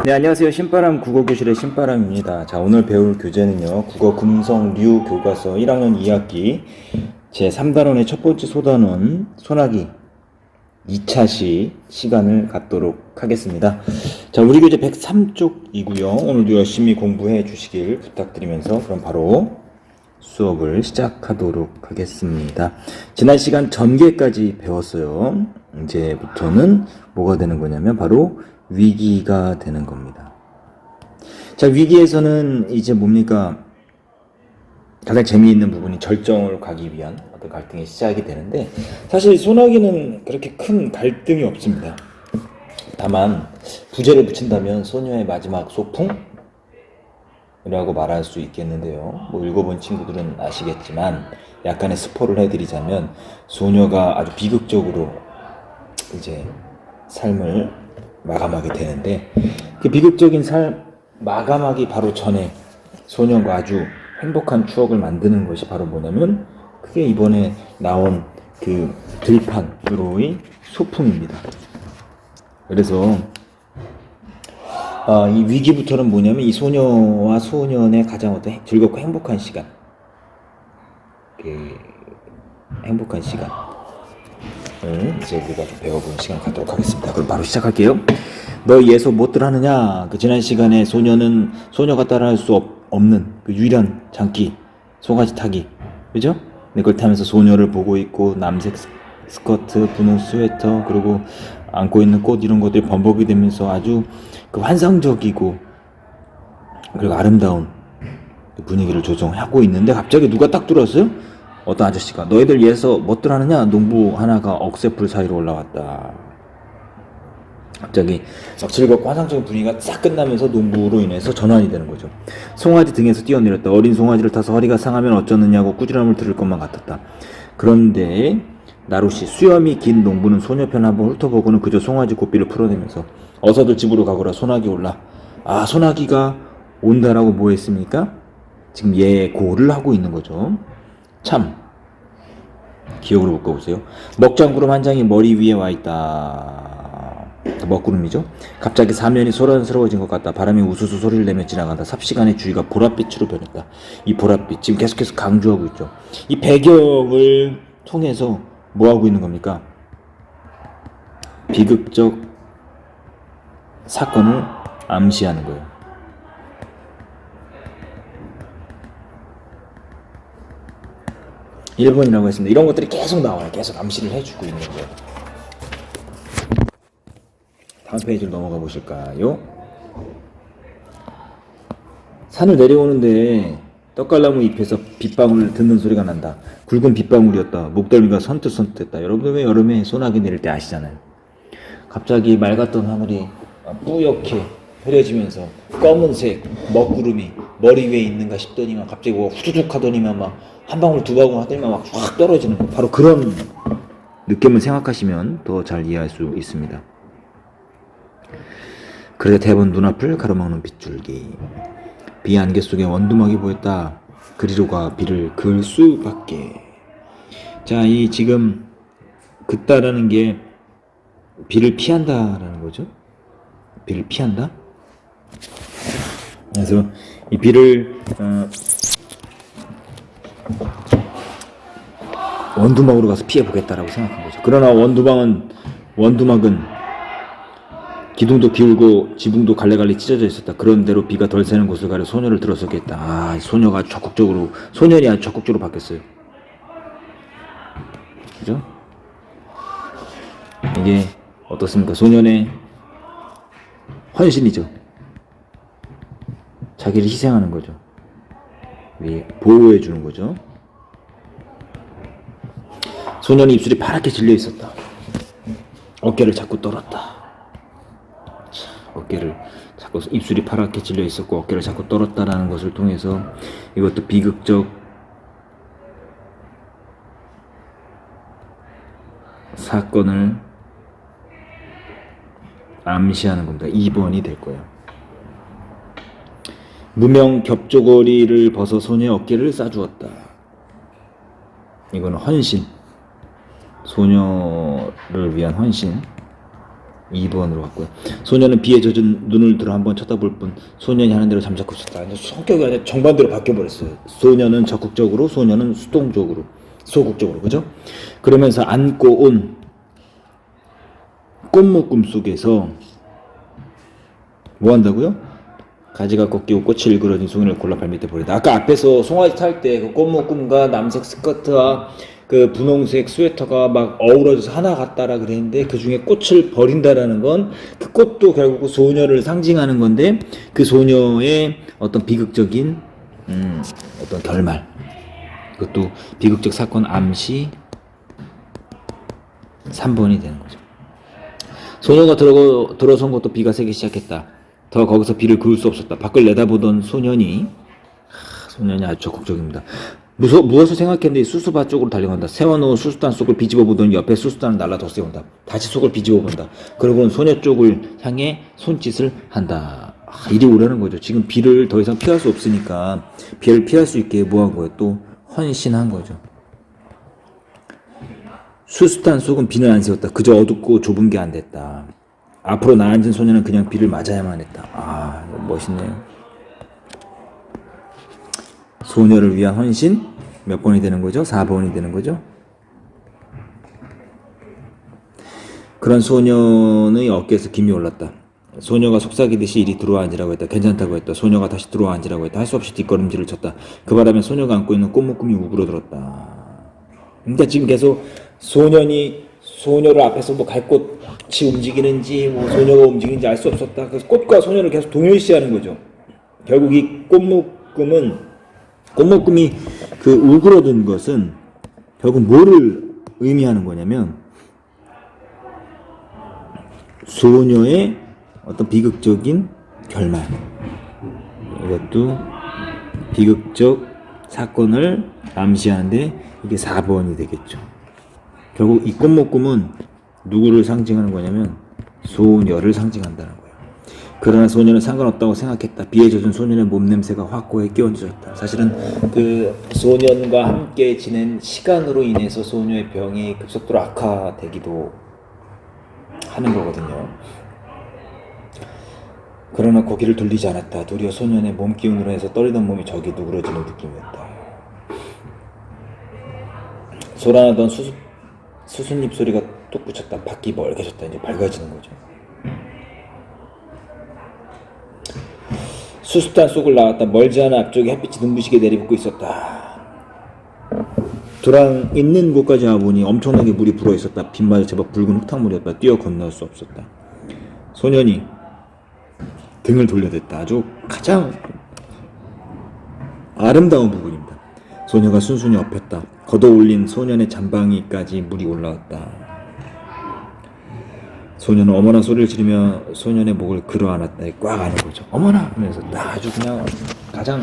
네, 안녕하세요. 신바람 국어교실의 신바람입니다. 자, 오늘 배울 교재는요, 국어 금성류 교과서 1학년 2학기 제3단원의 첫 번째 소단원 소나기 2차 시간을 갖도록 하겠습니다. 자, 우리 교재 103쪽이고요. 오늘도 열심히 공부해 주시길 부탁드리면서 그럼 바로 수업을 시작하도록 하겠습니다. 지난 시간 전개까지 배웠어요. 이제부터는 뭐가 되는 거냐면 바로 위기가 되는 겁니다. 자, 위기에서는 이제 뭡니까? 가장 재미있는 부분이 절정을 가기 위한 어떤 갈등의 시작이 되는데, 사실 소나기는 그렇게 큰 갈등이 없습니다. 다만 부제를 붙인다면 소녀의 마지막 소풍이라고 말할 수 있겠는데요. 뭐 읽어본 친구들은 아시겠지만 약간의 스포를 해드리자면, 소녀가 아주 비극적으로 이제 삶을 마감하게 되는데, 그 비극적인 삶 마감하기 바로 전에 소녀가 아주 행복한 추억을 만드는 것이 바로 뭐냐면, 그게 이번에 나온 그 들판으로의 소풍입니다. 그래서 이 위기부터는 뭐냐면, 이 소녀와 소년의 가장 어떤 즐겁고 행복한 시간, 행복한 시간을 이제 우리가 좀 배워보는 시간 갖도록 하겠습니다. 그럼 바로 시작할게요. 너 예서 못들 하느냐? 그 지난 시간에 소녀가 따라할 수 없는 그 유일한 장기, 송아지 타기, 그죠? 그걸 타면서 소녀를 보고 있고, 남색 스커트, 분홍 스웨터, 그리고 안고 있는 꽃, 이런 것들이 범벅이 되면서 아주 그 환상적이고 그리고 아름다운 분위기를 조성하고 있는데, 갑자기 누가 딱 들어왔어요? 어떤 아저씨가 너희들 예서 못들 하느냐? 농부 하나가 억새풀 사이로 올라왔다. 갑자기 막 즐겁고 환상적인 분위기가 싹 끝나면서 농부로 인해서 전환이 되는 거죠. 송아지 등에서 뛰어내렸다. 어린 송아지를 타서 허리가 상하면 어쩌느냐고 꾸지람을 들을 것만 같았다. 그런데 나룻이 수염이 긴 농부는 소녀 편 한번 훑어보고는 그저 송아지 고삐를 풀어내면서 어서들 집으로 가거라. 소나기 올라. 아, 소나기가 온다라고 뭐 했습니까? 지금 예고를 하고 있는 거죠. 참 기억으로 묶어보세요. 먹장구름 한 장이 머리 위에 와 있다. 먹구름이죠. 갑자기 사면이 소란스러워진 것 같다. 바람이 우수수 소리를 내며 지나간다. 삽시간에 주위가 보랏빛으로 변했다. 이 보랏빛 지금 계속해서 강조하고 있죠. 이 배경을 통해서 뭐 하고 있는 겁니까? 비극적 사건을 암시하는 거예요. 일본이라고 했습니다. 이런 것들이 계속 나와요. 계속 암시를 해주고 있는 거예요. 다음 페이지로 넘어가 보실까요? 산을 내려오는데 떡갈나무 잎에서 빗방울을 듣는 소리가 난다. 굵은 빗방울이었다. 목덜미가 선뜻선뜻했다. 여러분 왜 여름에 소나기 내릴 때 아시잖아요. 갑자기 맑았던 하늘이 뿌옇게 흐려지면서 검은색 먹구름이 머리 위에 있는가 싶더니만 갑자기 뭐 후두둑 하더니만 막 한 방울 두 방울 하더니만 막 확 떨어지는 거, 바로 그런 느낌을 생각하시면 더 잘 이해할 수 있습니다. 그러자 대번 눈앞을 가로막는 빗줄기, 비 안개 속에 원두막이 보였다. 그리로가 비를 그을 수밖에. 자, 이 지금 긋다라는 게 비를 피한다라는 거죠. 비를 피한다. 그래서 이 비를 원두막으로 가서 피해 보겠다라고 생각한 거죠. 그러나 원두막은 기둥도 기울고 지붕도 갈래갈래 찢어져 있었다. 그런 대로 비가 덜 새는 곳을 가려 소녀를 들어서게 했다. 아, 소년이 아주 적극적으로 바뀌었어요. 그죠? 이게 어떻습니까? 소년의 헌신이죠. 자기를 희생하는 거죠. 보호해 주는 거죠. 소년의 입술이 파랗게 질려 있었다. 어깨를 자꾸 떨었다. 어깨를 자꾸, 입술이 파랗게 질려 있었고 어깨를 자꾸 떨었다라는 것을 통해서 이것도 비극적 사건을 암시하는 겁니다. 2번이 될 거예요. 무명 겹조거리를 벗어 소녀의 어깨를 싸주었다. 이거는 헌신, 소녀를 위한 헌신, 2번으로 갔고요. 소녀는 비에 젖은 눈을 들어 한번 쳐다볼 뿐 소년이 하는 대로 잠자코 있었다. 성격이 아니라 정반대로 바뀌어버렸어요. 소녀는 적극적으로, 소녀는 수동적으로, 소극적으로, 그죠? 그러면서 안고 온 꽃묶음 속에서 뭐 한다고요? 가지가 꺾이고 꽃이 일그러진 송이를 골라 발밑에 버리다. 아까 앞에서 송아지 탈 때 그 꽃묶음과 남색 스커트와 그 분홍색 스웨터가 막 어우러져서 하나 같다라 그랬는데 그 중에 꽃을 버린다라는 건 그 꽃도 결국 소녀를 상징하는 건데 그 소녀의 어떤 비극적인 어떤 결말, 그것도 비극적 사건 암시 3번이 되는 거죠. 소녀가 들어선 것도 비가 새기 시작했다. 더 거기서 비를 그을 수 없었다. 밖을 내다보던 소년이 아주 적극적입니다. 무엇을 생각했는데 수수밭 쪽으로 달려간다. 세워놓은 수수단 속을 비집어 보더니 옆에 수수단을 날라 더 세운다. 다시 속을 비집어 본다. 그러고는 소녀 쪽을 향해 손짓을 한다. 이리 오라는 거죠. 지금 비를 더 이상 피할 수 없으니까 비를 피할 수 있게 뭐 한 거예요? 또 헌신한 거죠. 수수단 속은 비는 안 세웠다. 그저 어둡고 좁은 게 안 됐다. 앞으로 나앉은 소녀는 그냥 비를 맞아야만 했다. 아, 멋있네요. 소녀를 위한 헌신 몇 번이 되는 거죠? 4번이 되는 거죠? 그런 소년의 어깨에서 김이 올랐다. 소녀가 속삭이듯이 이리 들어와 앉으라고 했다. 괜찮다고 했다. 소녀가 다시 들어와 앉으라고 했다. 할 수 없이 뒷걸음질을 쳤다. 그 바람에 소녀가 안고 있는 꽃묶음이 우그러들었다. 그러니까 지금 계속 소년이 소녀를 앞에서 뭐 갈 꽃이 움직이는지 뭐 소녀가 움직이는지 알 수 없었다. 그래서 꽃과 소녀를 계속 동일시하는 거죠. 결국 이 꽃묶음이 그 우그러든 것은 결국 뭐를 의미하는 거냐면 소녀의 어떤 비극적인 결말, 이것도 비극적 사건을 암시하는데 이게 4번이 되겠죠. 결국 이 꽃묶음은 누구를 상징하는 거냐면 소녀를 상징한다는 거예요. 그러나 소녀는 상관없다고 생각했다. 비에 젖은 소년의 몸냄새가 확고히 끼얹어졌다. 사실은 그 소년과 함께 지낸 시간으로 인해서 소녀의 병이 급속도로 악화되기도 하는 거거든요. 그러나 고개를 돌리지 않았다. 도리어 소년의 몸 기운으로 해서 떨리던 몸이 저기 누그러지는 느낌이었다. 소란하던 수순잎 소리가 뚝 붙였다. 밖이 멀게졌다. 이제 밝아지는 거죠. 수수단 속을 나왔다. 멀지 않은 앞쪽에 햇빛이 눈부시게 내리붙고 있었다. 도랑 있는 곳까지 와보니 엄청나게 물이 불어 있었다. 빗마저 제법 붉은 흙탕물이었다. 뛰어 건널 수 없었다. 소년이 등을 돌려댔다. 아주 가장 아름다운 부분입니다. 소녀가 순순히 엎였다. 걷어올린 소년의 잠방이까지 물이 올라왔다. 소녀는 어머나 소리를 지르며 소년의 목을 끌어안았다. 꽉 안은 거죠. 어머나 하면서 아주 그냥 가장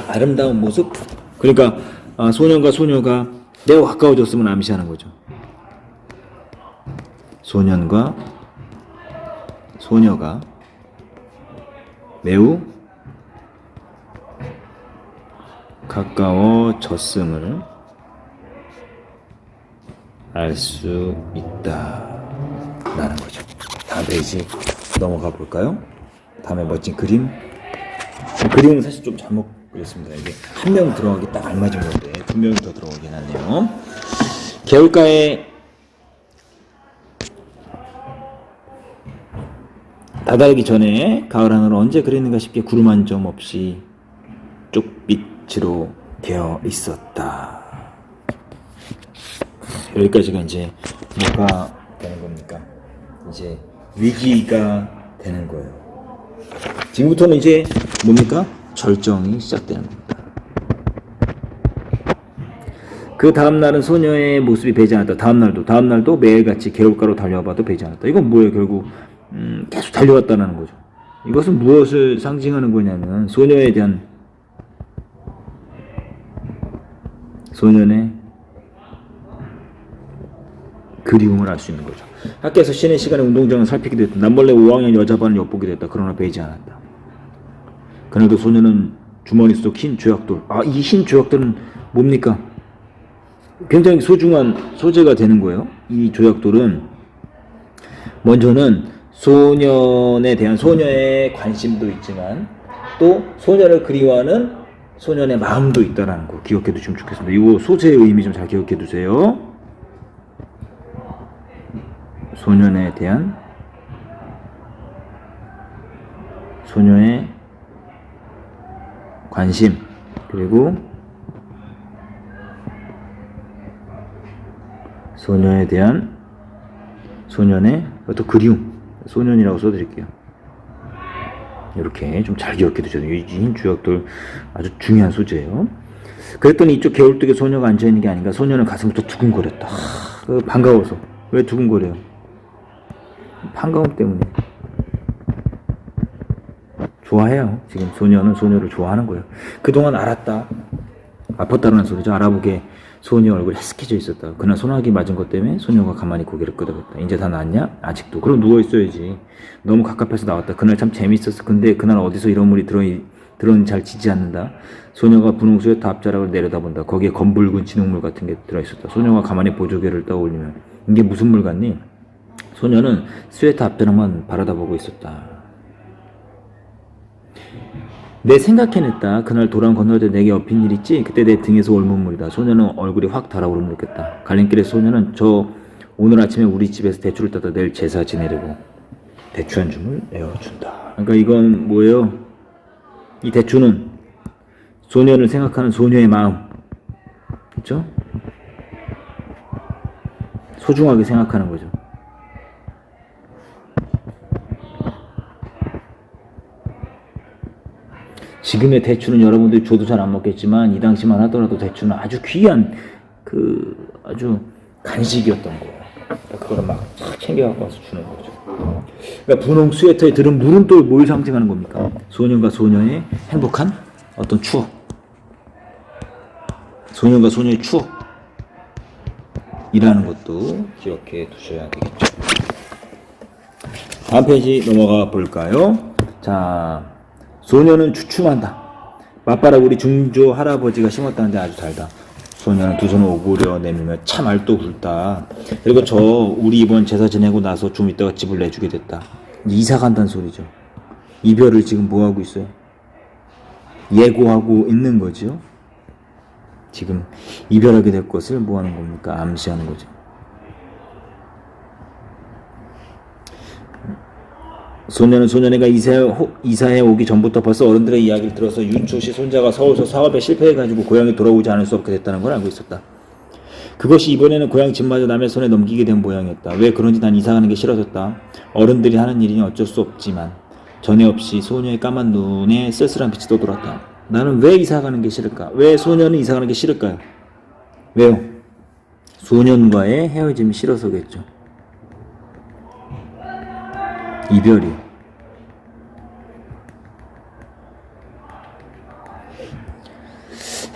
아름다운 모습. 그러니까 소년과 소녀가 매우 가까워졌음을 암시하는 거죠. 소년과 소녀가 매우 가까워졌음을 알 수 있다 라는 거죠. 다음 페이지 넘어가 볼까요? 다음에 멋진 그림은 사실 좀 잘못 그렸습니다. 이게 한 명 들어가기 딱 알맞은 건데 두 명이 더 들어가긴 하네요. 개울가에 다다르기 전에 가을 하늘은 언제 그랬는가 싶게 구름 한 점 없이 쪽빛으로 되어 있었다. 여기까지가 이제 뭐가 되는 겁니까? 이제 위기가 되는 거예요. 지금부터는 이제 뭡니까? 절정이 시작되는 겁니다. 그 다음날은 소녀의 모습이 배지 않았다. 다음날도 매일같이 개울가로 달려와봐도 배지 않았다. 이건 뭐예요? 결국 계속 달려왔다는 거죠. 이것은 무엇을 상징하는 거냐면 소녀에 대한 소년의 그리움을 알 수 있는 거죠. 학교에서 쉬는 시간에 운동장을 살피기도 했다. 남몰래 5학년 여자반을 엿보기도 했다. 그러나 베이지 않았다. 그날도 소녀는 주머니 속 흰 조약돌. 이 흰 조약돌은 뭡니까? 굉장히 소중한 소재가 되는 거예요. 이 조약돌은 먼저는 소년에 대한 소녀의 관심도 있지만 또 소년을 그리워하는 소년의 마음도 있다는 거 기억해 두시면 좋겠습니다. 이거 소재의 의미 좀 잘 기억해 두세요. 소년에 대한 소녀의 관심 그리고 소녀에 대한 소년의 어떤 그리움 소년이라고 써드릴게요. 이렇게 좀 잘 기억해 두셔야 돼요. 이 흰 주역들 아주 중요한 소재예요. 그랬더니 이쪽 개울뚝에 소녀가 앉아있는 게 아닌가. 소녀는 가슴부터 두근거렸다. 반가워서. 왜 두근거려요? 반가움 때문에. 좋아해요. 지금 소녀는 소녀를 좋아하는 거예요. 그동안 알았다. 아팠다는 소리죠. 알아보게 소녀 얼굴이 헬스케져 있었다. 그날 소나기 맞은 것 때문에 소녀가 가만히 고개를 끄덕였다. 이제 다 나았냐? 아직도. 그럼 누워있어야지. 너무 갑갑해서 나왔다. 그날 참 재밌었어. 근데 그날 어디서 이런 물이 들어오니 잘 지지 않는다. 소녀가 분홍수에 앞자락을 내려다본다. 거기에 검붉은 진흙물 같은 게 들어있었다. 소녀가 가만히 보조개를 떠올리면 이게 무슨 물 같니? 소녀는 스웨터 앞자락만 바라다보고 있었다. 내 생각해냈다. 그날 도랑 건널 때 내게 엎인 일 있지? 그때 내 등에서 옮은 물이다. 소녀는 얼굴이 확 달아오르며 느꼈다. 갈림길에 소녀는 오늘 아침에 우리 집에서 대추를 따다 내일 제사 지내려고 대추 한 줌을 내어준다. 그러니까 이건 뭐예요? 이 대추는 소녀를 생각하는 소녀의 마음. 그렇죠? 소중하게 생각하는 거죠. 지금의 대추는 여러분들이 줘도 잘 안 먹겠지만 이 당시만 하더라도 대추는 아주 귀한 아주 간식이었던 거예요. 그거를 막 챙겨갖고 와서 주는 거죠. 그러니까 분홍 스웨터에 들은 물은 또 뭘 상징하는 겁니까? 소년과 소녀의 행복한 어떤 추억. 소년과 소녀의 추억이라는 것도 기억해 두셔야 되겠죠. 다음 페이지 넘어가 볼까요? 자. 소녀는 주춤한다. 맞바라 우리 중조 할아버지가 심었다는데 아주 달다. 소녀는 두 손을 오그려 내밀며 참 알도 굵다. 그리고 우리 이번 제사 지내고 나서 좀 있다가 집을 내주게 됐다. 이사 간다는 소리죠. 이별을 지금 뭐하고 있어요? 예고하고 있는 거죠. 지금 이별하게 될 것을 뭐하는 겁니까? 암시하는 거죠. 소녀는 소년애가 이사해 오기 전부터 벌써 어른들의 이야기를 들어서 윤초씨 손자가 서울서 사업에 실패해가지고 고향에 돌아오지 않을 수 없게 됐다는 걸 알고 있었다. 그것이 이번에는 고향 집마저 남의 손에 넘기게 된 모양이었다. 왜 그런지 난 이사가는 게 싫어졌다. 어른들이 하는 일이니 어쩔 수 없지만 전에 없이 소녀의 까만 눈에 쓸쓸한 빛이 떠돌았다. 나는 왜 이사가는 게 싫을까? 왜 소녀는 이사가는 게 싫을까요? 왜요? 소년과의 헤어짐이 싫어서겠죠. 이별이.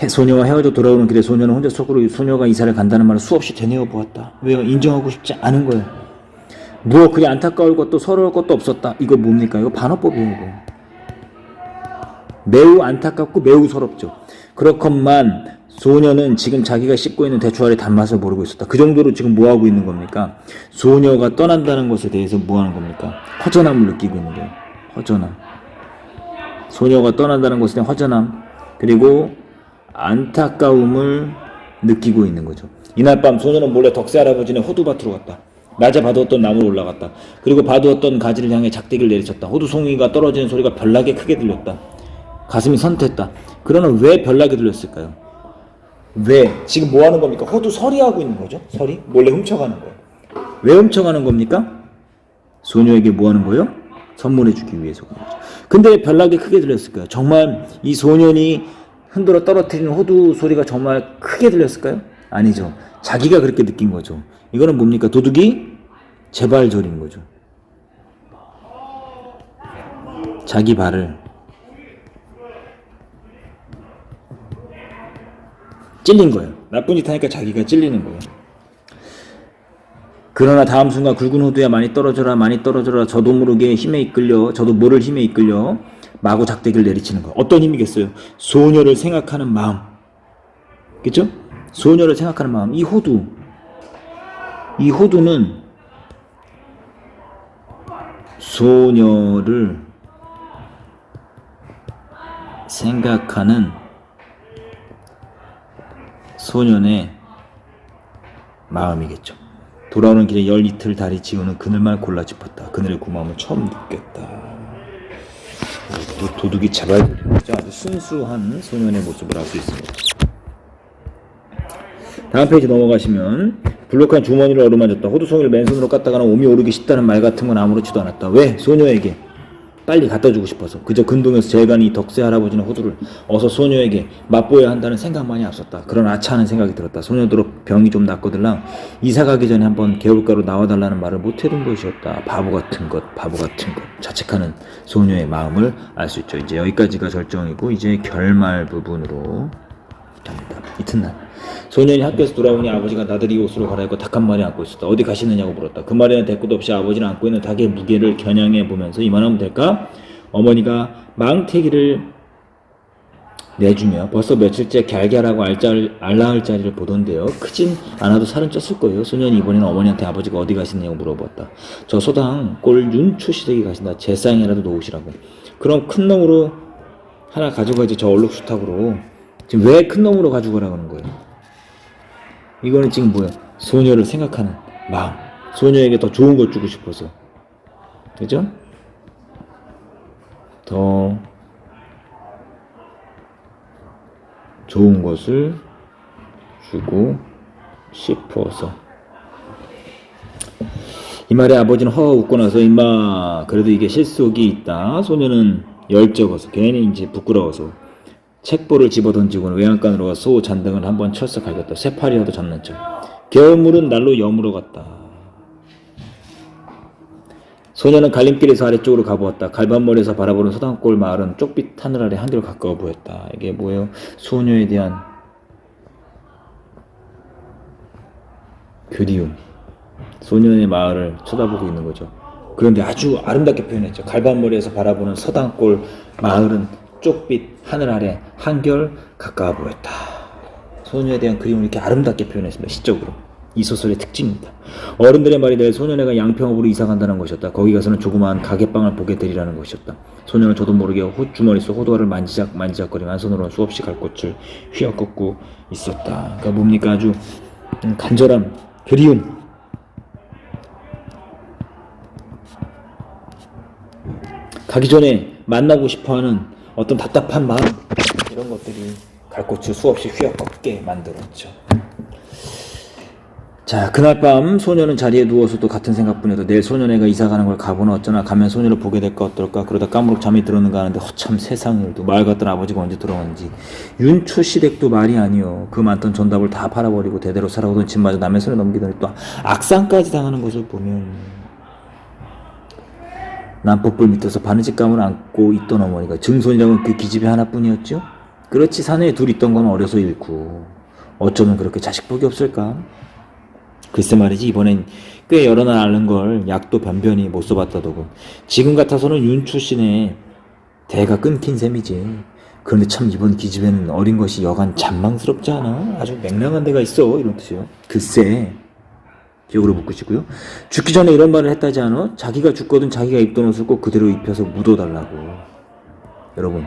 소녀와 헤어져 돌아오는 길에 소녀는 혼자 속으로 소녀가 이사를 간다는 말을 수없이 되뇌어 보았다. 왜요? 인정하고 싶지 않은 거예요. 무엇 그리 안타까울 것도 서러울 것도 없었다. 이거 뭡니까? 이거 반어법이에요. 이거. 매우 안타깝고 매우 서럽죠. 그렇건만 소녀는 지금 자기가 씹고 있는 대추 알의 단맛을 모르고 있었다. 그 정도로 지금 뭐하고 있는 겁니까? 소녀가 떠난다는 것에 대해서 뭐하는 겁니까? 허전함을 느끼고 있는 거예요. 허전함. 소녀가 떠난다는 것에 대한 허전함 그리고 안타까움을 느끼고 있는 거죠. 이날 밤 소녀는 몰래 덕세 할아버지네 호두밭으로 갔다. 낮에 봐두었던 나무로 올라갔다. 그리고 봐두었던 가지를 향해 작대기를 내리쳤다. 호두송이가 떨어지는 소리가 별나게 크게 들렸다. 가슴이 선뜻했다. 그러나 왜 별나게 들렸을까요? 왜? 지금 뭐 하는 겁니까? 호두 서리하고 있는 거죠? 서리? 몰래 훔쳐가는 거예요. 왜 훔쳐가는 겁니까? 소녀에게 뭐 하는 거예요? 선물해주기 위해서 그런 거죠. 근데 별나게 크게 들렸을까요? 정말 이 소년이 흔들어 떨어뜨리는 호두 소리가 정말 크게 들렸을까요? 아니죠. 자기가 그렇게 느낀 거죠. 이거는 뭡니까? 도둑이 제발저린 거죠. 자기 발을 찔린 거예요. 나쁜 짓 하니까 자기가 찔리는 거예요. 그러나 다음 순간 굵은 호두야 많이 떨어져라 저도 모르게 힘에 이끌려 저도 모를 힘에 이끌려 마구 작대기를 내리치는 거. 어떤 힘이겠어요? 소녀를 생각하는 마음. 그렇죠? 소녀를 생각하는 마음. 이 호두는 소녀를 생각하는 소년의 마음이겠죠. 돌아오는 길에 열 이틀 다리 지우는 그늘만 골라 짚었다. 그늘의 구마음을 처음 느꼈다. 또 도둑이 잡아야 되는 거죠. 아주 순수한 소년의 모습을 알 수 있습니다. 다음 페이지 넘어가시면 불룩한 주머니를 어루만졌다. 호두송이를 맨손으로 깠다가는 몸이 오르기 쉽다는 말 같은 건 아무렇지도 않았다. 왜? 소녀에게 빨리 갖다 주고 싶어서. 그저 근동에서 제간 이 덕세 할아버지는 호두를 어서 소녀에게 맛보여야 한다는 생각만이 앞섰다. 그런 아차하는 생각이 들었다. 소녀도 병이 좀 낫거들랑 이사 가기 전에 한번 개울가로 나와달라는 말을 못해둔 것이었다. 바보 같은 것. 자책하는 소녀의 마음을 알 수 있죠. 이제 여기까지가 절정이고 이제 결말 부분으로 갑니다. 이튿날 소년이 학교에서 돌아오니 아버지가 나들이 옷으로 갈아입고 닭 한 마리 안고 있었다. 어디 가시느냐고 물었다. 그 말에는 대꾸도 없이 아버지는 안고 있는 닭의 무게를 겨냥해 보면서 이만하면 될까? 어머니가 망태기를 내주며 벌써 며칠째 갸갸하고 알라을짜리를 보던데요. 크진 않아도 살은 쪘을 거예요. 소년이 이번에는 어머니한테 아버지가 어디 가시느냐고 물어봤다. 저 소당 꼴 윤초시댁이 가신다. 제쌍이라도 놓으시라고. 그럼 큰 놈으로 하나 가져가지. 저 얼룩수탉으로. 지금 왜 큰 놈으로 가져가라고 하는 거예요? 이거는 지금 뭐야? 소녀를 생각하는 마음. 소녀에게 더 좋은 것 주고 싶어서. 그죠? 더 좋은 것을 주고 싶어서. 이 말에 아버지는 허 웃고 나서 임마 그래도 이게 실속이 있다. 소녀는 열적어서 괜히 이제 부끄러워서 책보를 집어던지고는 외양간으로 가 소 잔등을 한번 철썩 갈겼다. 새파리라도 잡는 척. 겨울물은 날로 여물어 갔다. 소녀는 갈림길에서 아래쪽으로 가보았다. 갈반머리에서 바라보는 소당골 마을은 쪽빛 하늘 아래 한결 가까워 보였다. 이게 뭐예요? 소녀에 대한 그리움. 소년의 마을을 쳐다보고 있는 거죠. 그런데 아주 아름답게 표현했죠. 갈반머리에서 바라보는 서당골 마을은 쪽빛 하늘 아래 한결 가까워 보였다. 소녀에 대한 그림을 이렇게 아름답게 표현했습니다. 시적으로. 이 소설의 특징입니다. 어른들의 말이 내일 소년애가 양평읍으로 이사간다는 것이었다. 거기 가서는 조그마한 가게방을 보게 되리라는 것이었다. 소년은 저도 모르게 주머니 속 호두알을 만지작거리며 한 손으로는 수없이 갈 꽃을 휘어꺾고 있었다. 그러니까 뭡니까? 아주 간절한 그리움. 가기 전에 만나고 싶어하는 어떤 답답한 마음, 이런 것들이 갈꽃을 수없이 휘어꺾게 만들었죠. 자, 그날 밤 소녀는 자리에 누워서도 같은 생각뿐이었다. 내일 소년애가 이사가는 걸 가보나 어쩌나. 가면 소녀를 보게 될까 어떨까. 그러다 까무룩 잠이 들었는가 하는데 허참 세상일도. 말 같던 아버지가 언제 돌아오는지. 윤초시댁도 말이 아니요. 그 많던 전답을 다 팔아버리고 대대로 살아오던 집마저 남의 손에 넘기더니 또 악상까지 당하는 것을 보면 난폭불 밑에서 바느질감을 안고 있던 어머니가 증손이라고는 그 기집애 하나뿐이었죠? 그렇지 사내에 둘 있던 건 어려서 잃고 어쩌면 그렇게 자식복이 없을까? 글쎄 말이지 이번엔 꽤 여러 날 앓는 걸 약도 변변히 못 써봤다더군. 지금 같아서는 윤출신의 대가 끊긴 셈이지. 그런데 참 이번 기집애는 어린 것이 여간 잔망스럽지 않아? 아주 맹랑한 데가 있어. 이런 뜻이요. 글쎄 기억으로 묶으시고요. 죽기 전에 이런 말을 했다지 않아? 자기가 죽거든 자기가 입던 옷을 꼭 그대로 입혀서 묻어달라고. 여러분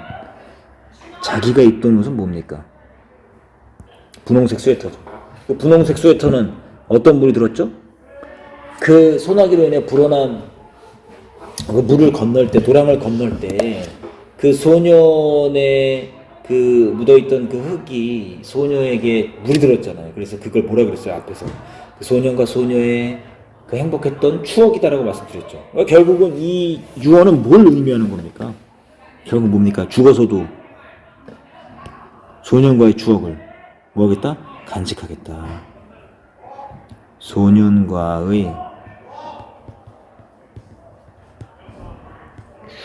자기가 입던 옷은 뭡니까? 분홍색 스웨터죠. 그 분홍색 스웨터는 어떤 물이 들었죠? 그 소나기로 인해 불어난 그 물을 건널 때, 도랑을 건널 때 그 소년의 그 묻어있던 그 흙이 소녀에게 물이 들었잖아요. 그래서 그걸 뭐라 그랬어요? 앞에서 그 소년과 소녀의 그 행복했던 추억이다라고 말씀드렸죠. 그러니까 결국은 이 유언은 뭘 의미하는 겁니까? 결국 뭡니까? 죽어서도 소년과의 추억을 뭐 하겠다? 간직하겠다. 소년과의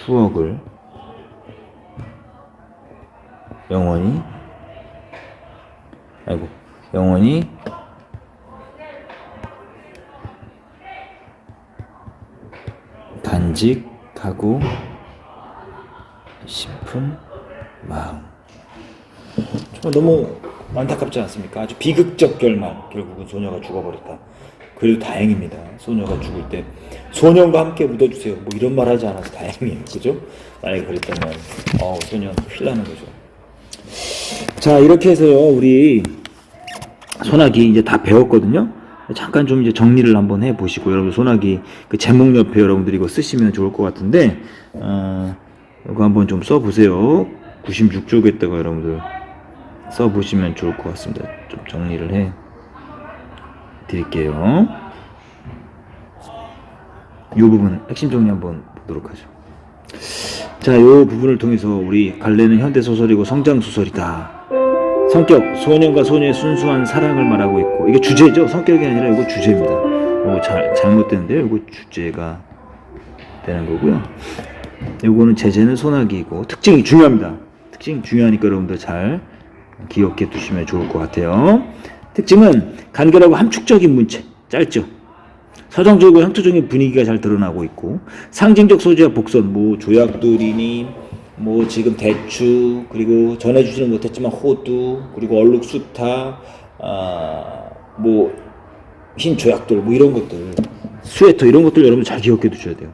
추억을 영원히 간직하고 싶은 마음. 정말 너무 안타깝지 않습니까? 아주 비극적 결말. 결국은 소녀가 죽어버렸다. 그래도 다행입니다. 소녀가 죽을 때 소년과 함께 묻어주세요. 뭐 이런 말 하지 않아서 다행이에요. 그죠? 만약에 그랬다면 소년 큰일 나는 거죠. 자, 이렇게 해서요 우리 소나기 이제 다 배웠거든요. 잠깐 좀 이제 정리를 한번 해 보시고, 여러분 소나기 그 제목 옆에 여러분들이 이거 쓰시면 좋을 것 같은데, 이거 한번 좀 써보세요. 96쪽에다가 여러분들 써보시면 좋을 것 같습니다. 좀 정리를 해 드릴게요. 이 부분 핵심 정리 한번 보도록 하죠. 자, 이 부분을 통해서 우리 갈래는 현대소설이고 성장소설이다. 성격, 소년과 소녀의 순수한 사랑을 말하고 있고, 이게 주제죠. 성격이 아니라 이거 주제입니다. 이거 잘못됐는데요. 이거 주제가 되는 거고요. 이거는 제재는 소나기이고, 특징이 중요합니다. 특징 중요하니까 여러분들 잘 기억해 두시면 좋을 것 같아요. 특징은 간결하고 함축적인 문체, 짧죠. 서정적이고 형토적인 분위기가 잘 드러나고 있고, 상징적 소재와 복선, 뭐 조약돌이니 뭐 지금 대추, 그리고 전해주지는 못했지만 호두, 그리고 얼룩수타, 뭐 흰 조약돌, 뭐 이런 것들, 스웨터 이런 것들 여러분 잘 기억해 두셔야 돼요.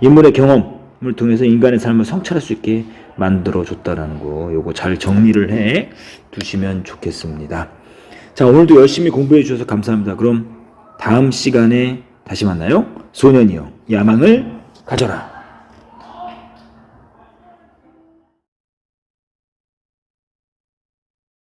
인물의 경험을 통해서 인간의 삶을 성찰할 수 있게 만들어 줬다라는 거, 요거 잘 정리를 해 두시면 좋겠습니다. 자, 오늘도 열심히 공부해 주셔서 감사합니다. 그럼 다음 시간에 다시 만나요. 소년이여, 야망을 가져라.